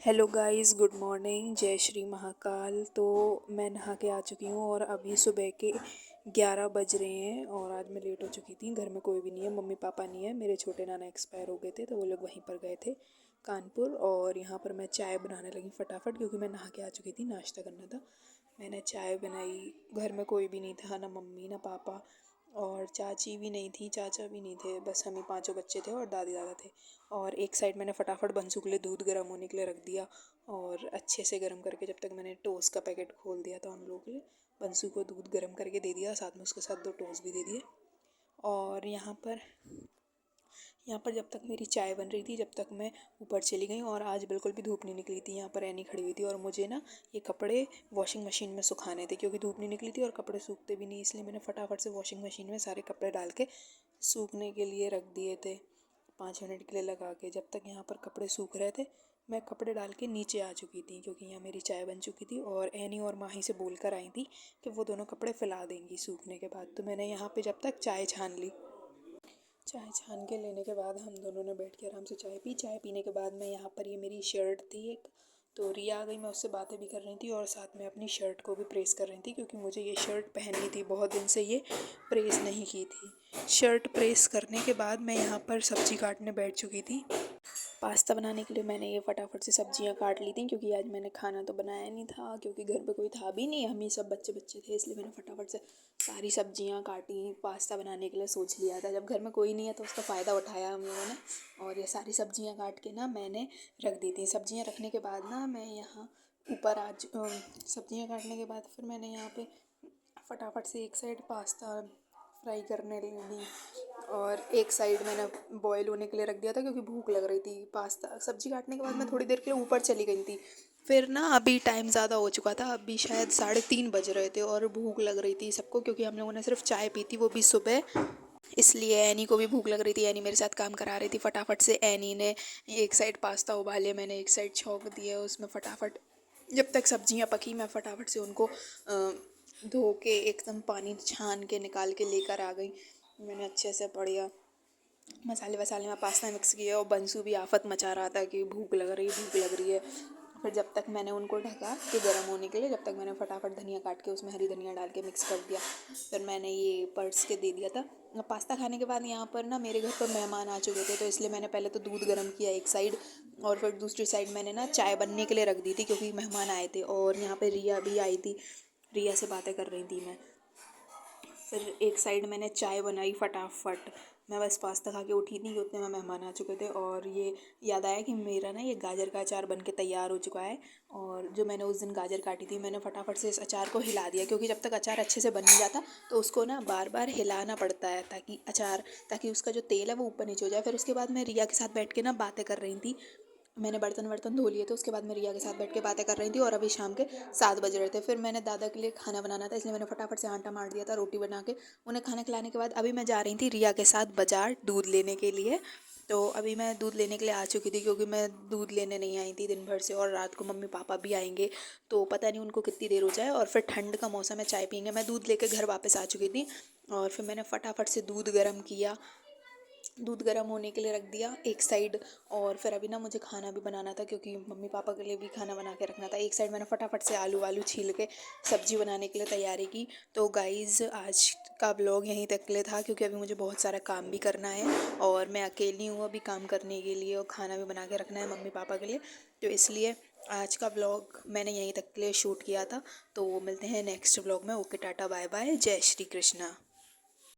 Hello guys, good morning, जय श्री महाकाल। तो मैं नहा के आ चुकी हूँ और अभी सुबह के 11 बज रहे हैं और आज मैं लेट हो चुकी थी। घर में कोई भी नहीं है, मम्मी पापा नहीं है, मेरे छोटे नाना एक्सपायर हो गए थे तो वो लोग वहीं पर गए थे कानपुर। और यहाँ पर मैं चाय बनाने लगी फटाफट क्योंकि मैं नहा के आ चुकी थी, नाश्ता करना था। मैंने चाय बनाई, घर में कोई भी नहीं था, ना मम्मी ना पापा, और चाची भी नहीं थी, चाचा भी नहीं थे, बस हम ही पाँचों बच्चे थे और दादी दादा थे। और एक साइड मैंने फटाफट बंसू के लिए दूध गर्म होने के लिए रख दिया और अच्छे से गर्म करके जब तक मैंने टोस्ट का पैकेट खोल दिया था उन लोगों के लिए, बंसू को दूध गर्म करके दे दिया, साथ में उसके साथ 2 टोस्ट भी दे दिए। और यहाँ पर जब तक मेरी चाय बन रही थी जब तक मैं ऊपर चली गई और आज बिल्कुल भी धूप नहीं निकली थी। यहाँ पर ऐनी खड़ी हुई थी और मुझे ना ये कपड़े वॉशिंग मशीन में सुखाने थे क्योंकि धूप नहीं निकली थी और कपड़े सूखते भी नहीं, इसलिए मैंने फटाफट से वॉशिंग मशीन में सारे कपड़े डाल के सूखने के लिए रख दिए थे 5 मिनट के लिए लगा के। जब तक यहाँ पर कपड़े सूख रहे थे मैं कपड़े डाल के नीचे आ चुकी थी क्योंकि यहाँ मेरी चाय बन चुकी थी और ऐनी और माही से बोल कर आई थी कि वो दोनों कपड़े फैला देंगी सूखने के बाद। तो मैंने यहाँ पे जब तक चाय छान ली। चाय छान के लेने के बाद हम दोनों ने बैठ के आराम से चाय पी। चाय पीने के बाद मैं यहाँ पर, ये मेरी शर्ट थी एक, तो रिया आ गई, मैं उससे बातें भी कर रही थी और साथ में अपनी शर्ट को भी प्रेस कर रही थी क्योंकि मुझे ये शर्ट पहननी थी, बहुत दिन से ये प्रेस नहीं की थी। शर्ट प्रेस करने के बाद मैं यहाँ पर सब्ज़ी काटने बैठ चुकी थी। पास्ता बनाने के लिए मैंने ये फटाफट से सब्जियां काट ली थी क्योंकि आज मैंने खाना तो बनाया नहीं था क्योंकि घर पे कोई था भी नहीं, हम ही सब बच्चे बच्चे थे, इसलिए मैंने फटाफट से सारी सब्जियां काटी। पास्ता बनाने के लिए सोच लिया था, जब घर में कोई नहीं है तो उसका फ़ायदा उठाया हम लोगों ने और ये सारी सब्जियां काट के ना मैंने रख दी थी। सब्जियां रखने के बाद ना मैं यहाँ ऊपर आज सब्जियां काटने के बाद फिर मैंने यहाँ पे फटाफट से एक साइड पास्ता फ्राई करने लगी और एक साइड मैंने बॉईल होने के लिए रख दिया था क्योंकि भूख लग रही थी। पास्ता सब्जी काटने के बाद मैं थोड़ी देर के लिए ऊपर चली गई थी। फिर ना अभी टाइम ज़्यादा हो चुका था, अभी शायद 3:30 बज रहे थे और भूख लग रही थी सबको क्योंकि हम लोगों ने सिर्फ चाय पी थी, वो भी सुबह, इसलिए ऐनी को भी भूख लग रही थी। ऐनी मेरे साथ काम करा रही थी। फटाफट से ऐनी ने एक साइड पास्ता उबाले, मैंने एक साइड छौंक दिया उसमें फटाफट। जब तक सब्जियां पकी मैं फटाफट से उनको धो के एकदम पानी छान के निकाल के लेकर आ गई। मैंने अच्छे से बढ़िया मसाले वसाले में पास्ता मिक्स किया और बंसू भी आफत मचा रहा था कि भूख लग रही भूख लग रही है। फिर जब तक मैंने उनको ढका कि गर्म होने के लिए, जब तक मैंने फटाफट धनिया काट के उसमें हरी धनिया डाल के मिक्स कर दिया। फिर मैंने ये पर्स के दे दिया था। पास्ता खाने के बाद यहाँ पर ना मेरे घर पर मेहमान आ चुके थे तो इसलिए मैंने पहले तो दूध गर्म किया एक साइड और फिर दूसरी साइड मैंने ना चाय बनने के लिए रख दी थी क्योंकि मेहमान आए थे। और यहाँ पे रिया भी आई थी, रिया से बातें कर रही थी मैं। फिर एक साइड मैंने चाय बनाई फटाफट। मैं बस पास्ता खा के उठी थी कि उतने में मेहमान आ चुके थे और ये याद आया कि मेरा ना ये गाजर का अचार बन के तैयार हो चुका है। और जो मैंने उस दिन गाजर काटी थी मैंने फटाफट से इस अचार को हिला दिया क्योंकि जब तक अचार अच्छे से बन नहीं जाता तो उसको ना बार बार हिलाना पड़ता है ताकि उसका जो तेल है वो ऊपर नीचे हो जाए। फिर उसके बाद मैं रिया के साथ बैठ के ना बातें कर रही थी। मैंने बर्तन वर्तन धो लिए थे, उसके बाद मैं रिया के साथ बैठ के बातें कर रही थी और अभी शाम के 7 बज रहे थे। फिर मैंने दादा के लिए खाना बनाना था इसलिए मैंने फटाफट से आटा मार दिया था, रोटी बना के उन्हें खाना खिलाने के बाद अभी मैं जा रही थी रिया के साथ बाज़ार दूध लेने के लिए। तो अभी मैं दूध लेने के लिए आ चुकी थी क्योंकि मैं दूध लेने नहीं आई थी दिन भर से और रात को मम्मी पापा भी आएंगे तो पता नहीं उनको कितनी देर हो जाए और फिर ठंड का मौसम है, चाय पियेंगे। मैं दूध लेके घर वापस आ चुकी थी और फिर मैंने फटाफट से दूध गर्म किया, दूध गर्म होने के लिए रख दिया एक साइड। और फिर अभी ना मुझे खाना भी बनाना था क्योंकि मम्मी पापा के लिए भी खाना बना के रखना था। एक साइड मैंने फटाफट से आलू वालू छील के सब्जी बनाने के लिए तैयारी की। तो गाइज़ आज का ब्लॉग यहीं तक के लिए था क्योंकि अभी मुझे बहुत सारा काम भी करना है और मैं अकेली हूँ अभी काम करने के लिए और खाना भी बना के रखना है मम्मी पापा के लिए, तो इसलिए आज का ब्लॉग मैंने यहीं तक के लिए शूट किया था। तो मिलते हैं नेक्स्ट ब्लॉग में। ओके, टाटा बाय बाय, जय श्री कृष्णा।